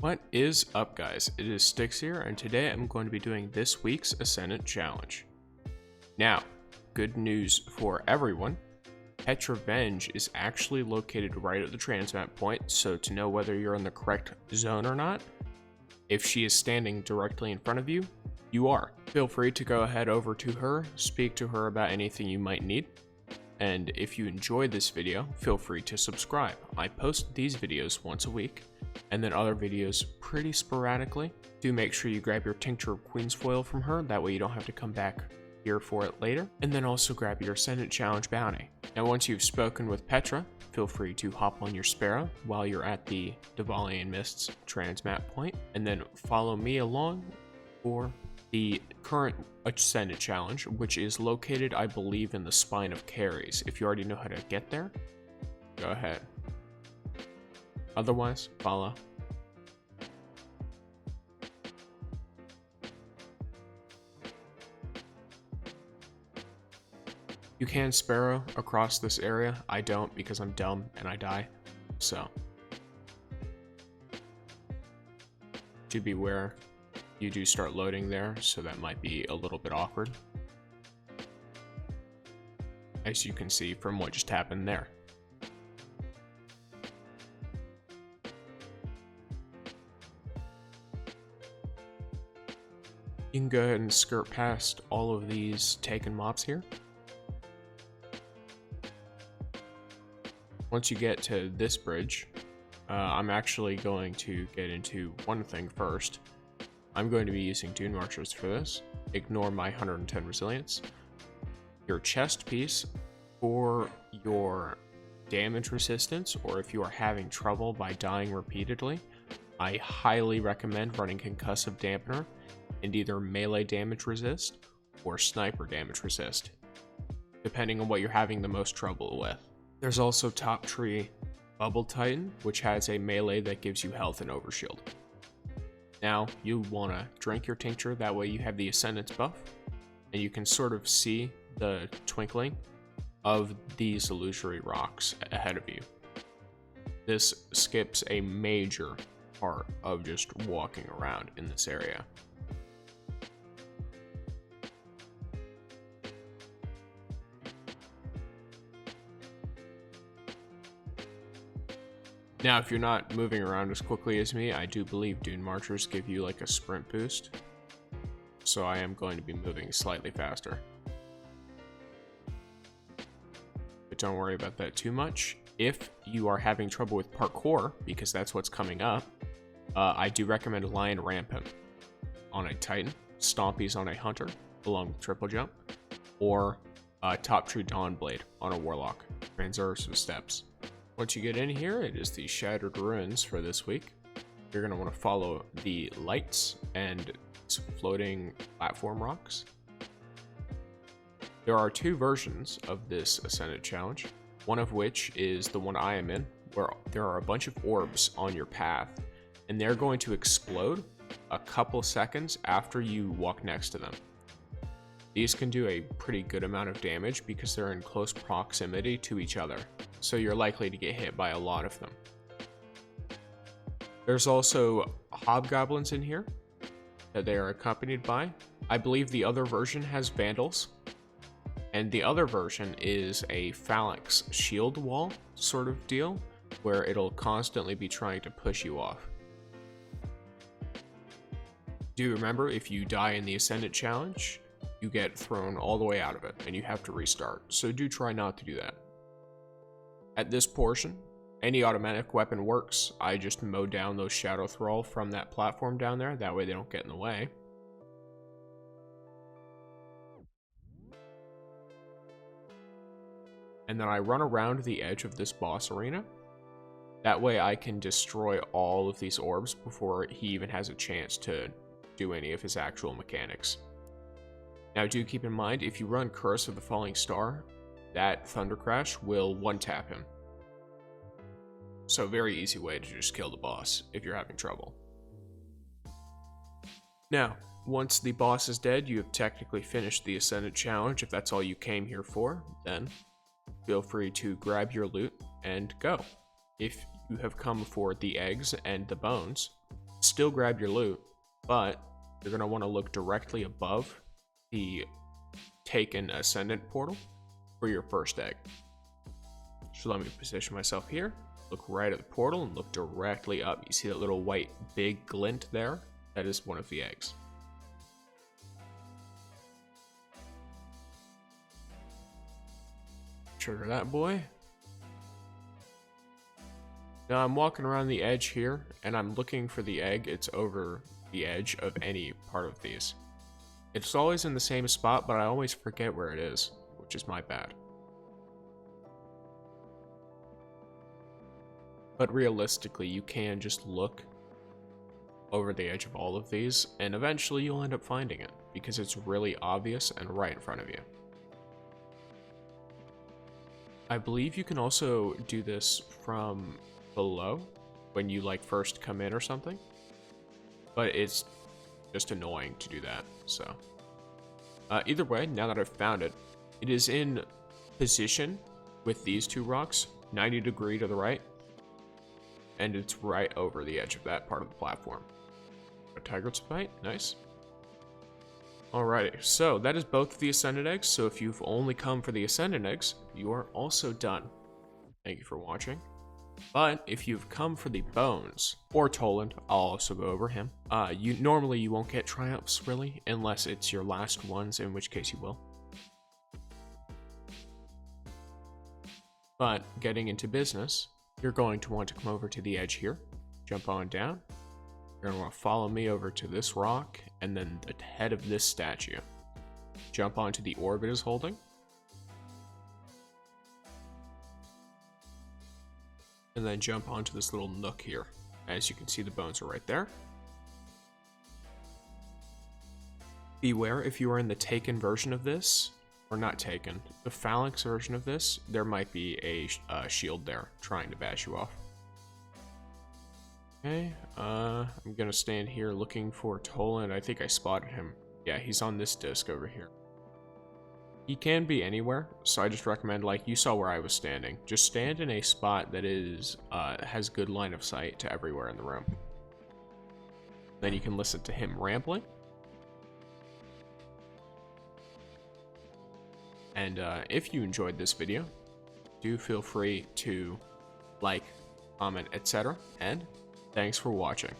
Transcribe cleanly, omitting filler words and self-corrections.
What is up, guys? It is Styx here, and today I'm going to be doing this week's Ascendant challenge. Now, good news for everyone, Petrevenge is actually located right at the transmat point, so to know whether you're in the correct zone or not, if she is standing directly in front of you, you are. Feel free to go ahead over to her, speak to her about anything you might need. And if you enjoyed this video, feel free to subscribe. I post these videos once a week, and then other videos pretty sporadically. Do make sure you grab your Tincture of Queen's Foil from her, that way you don't have to come back here for it later. And then also grab your Ascendant Challenge bounty. Now once you've spoken with Petra, feel free to hop on your Sparrow while you're at the Dvalian Mists transmat point, and then follow me along for the current Ascendant challenge, which is located, I believe, in the Spine of Carries. If you already know how to get there, go ahead. Otherwise, follow. You can Sparrow across this area. I don't because I'm dumb and I die. So, do beware. You do start loading there, so that might be a little bit awkward, as you can see from what just happened there. You can go ahead and skirt past all of these taken mobs here. Once you get to this bridge, I'm actually going to get into one thing first. I'm going to be using Dune Marchers for this. Ignore my 110 resilience. Your chest piece for your damage resistance, or if you are having trouble by dying repeatedly, I highly recommend running Concussive Dampener and either melee damage resist or sniper damage resist, depending on what you're having the most trouble with. There's also Top Tree Bubble Titan, which has a melee that gives you health and overshield. Now, you want to drink your tincture, that way you have the Ascendance buff, and you can sort of see the twinkling of these illusory rocks ahead of you. This skips a major part of just walking around in this area. Now, if you're not moving around as quickly as me, I do believe Dune Marchers give you like a sprint boost. So I am going to be moving slightly faster. But don't worry about that too much. If you are having trouble with parkour, because that's what's coming up, I do recommend Lion Rampant on a Titan, Stompies on a Hunter, along with Triple Jump, or Top True Dawnblade on a Warlock, Transverse with Steps. Once you get in here, it is the Shattered Ruins for this week. You're going to want to follow the lights and floating platform rocks. There are two versions of this Ascendant challenge, one of which is the one I am in, where there are a bunch of orbs on your path, and they're going to explode a couple seconds after you walk next to them. These can do a pretty good amount of damage because they're in close proximity to each other, so you're likely to get hit by a lot of them. There's also hobgoblins in here that they are accompanied by. I believe the other version has vandals, and the other version is a phalanx shield wall sort of deal, where it'll constantly be trying to push you off. Do remember, if you die in the Ascendant challenge, you get thrown all the way out of it, and you have to restart, so do try not to do that. At this portion, any automatic weapon works. I just mow down those Shadow Thrall from that platform down there, that way they don't get in the way. And then I run around the edge of this boss arena. That way I can destroy all of these orbs before he even has a chance to do any of his actual mechanics. Now do keep in mind, if you run Curse of the Falling Star, that Thunder Crash will one-tap him. So very easy way to just kill the boss if you're having trouble. Now, once the boss is dead, you have technically finished the Ascendant challenge. If that's all you came here for, then feel free to grab your loot and go. If you have come for the eggs and the bones, still grab your loot, but you're going to want to look directly above the taken Ascendant portal for your first egg. So let me position myself here, look right at the portal and look directly up. You see that little white big glint there? That is one of the eggs. Trigger that boy. Now I'm walking around the edge here and I'm looking for the egg. It's over the edge of any part of these. It's always in the same spot, but I always forget where it is, which is my bad. But realistically, you can just look over the edge of all of these, and eventually you'll end up finding it, because it's really obvious and right in front of you. I believe you can also do this from below, when you like first come in or something, but it's just annoying to do that, so. Either way, now that I've found it, it is in position with these two rocks, 90 degrees to the right, and it's right over the edge of that part of the platform. A Tigerspite, nice. Alrighty, so that is both of the Ascendant eggs, so if you've only come for the Ascendant eggs, you are also done. Thank you for watching. But if you've come for the bones, or Toland, I'll also go over him. Normally you won't get triumphs really, unless it's your last ones, in which case you will. But getting into business, you're going to want to come over to the edge here, jump on down. You're going to want to follow me over to this rock, and then the head of this statue. Jump onto the orb it is holding. And then jump onto this little nook here. As you can see, the bones are right there. Beware, if you are in the taken version of this, or not taken, the phalanx version of this, there might be a shield there trying to bash you off. Okay, I'm gonna stand here looking for Toland. I think I spotted him. Yeah, he's on this disc over here. He can be anywhere, so I just recommend, like you saw where I was standing, just stand in a spot that is has good line of sight to everywhere in the room. Then you can listen to him rambling. And if you enjoyed this video, do feel free to like, comment, etc. And thanks for watching.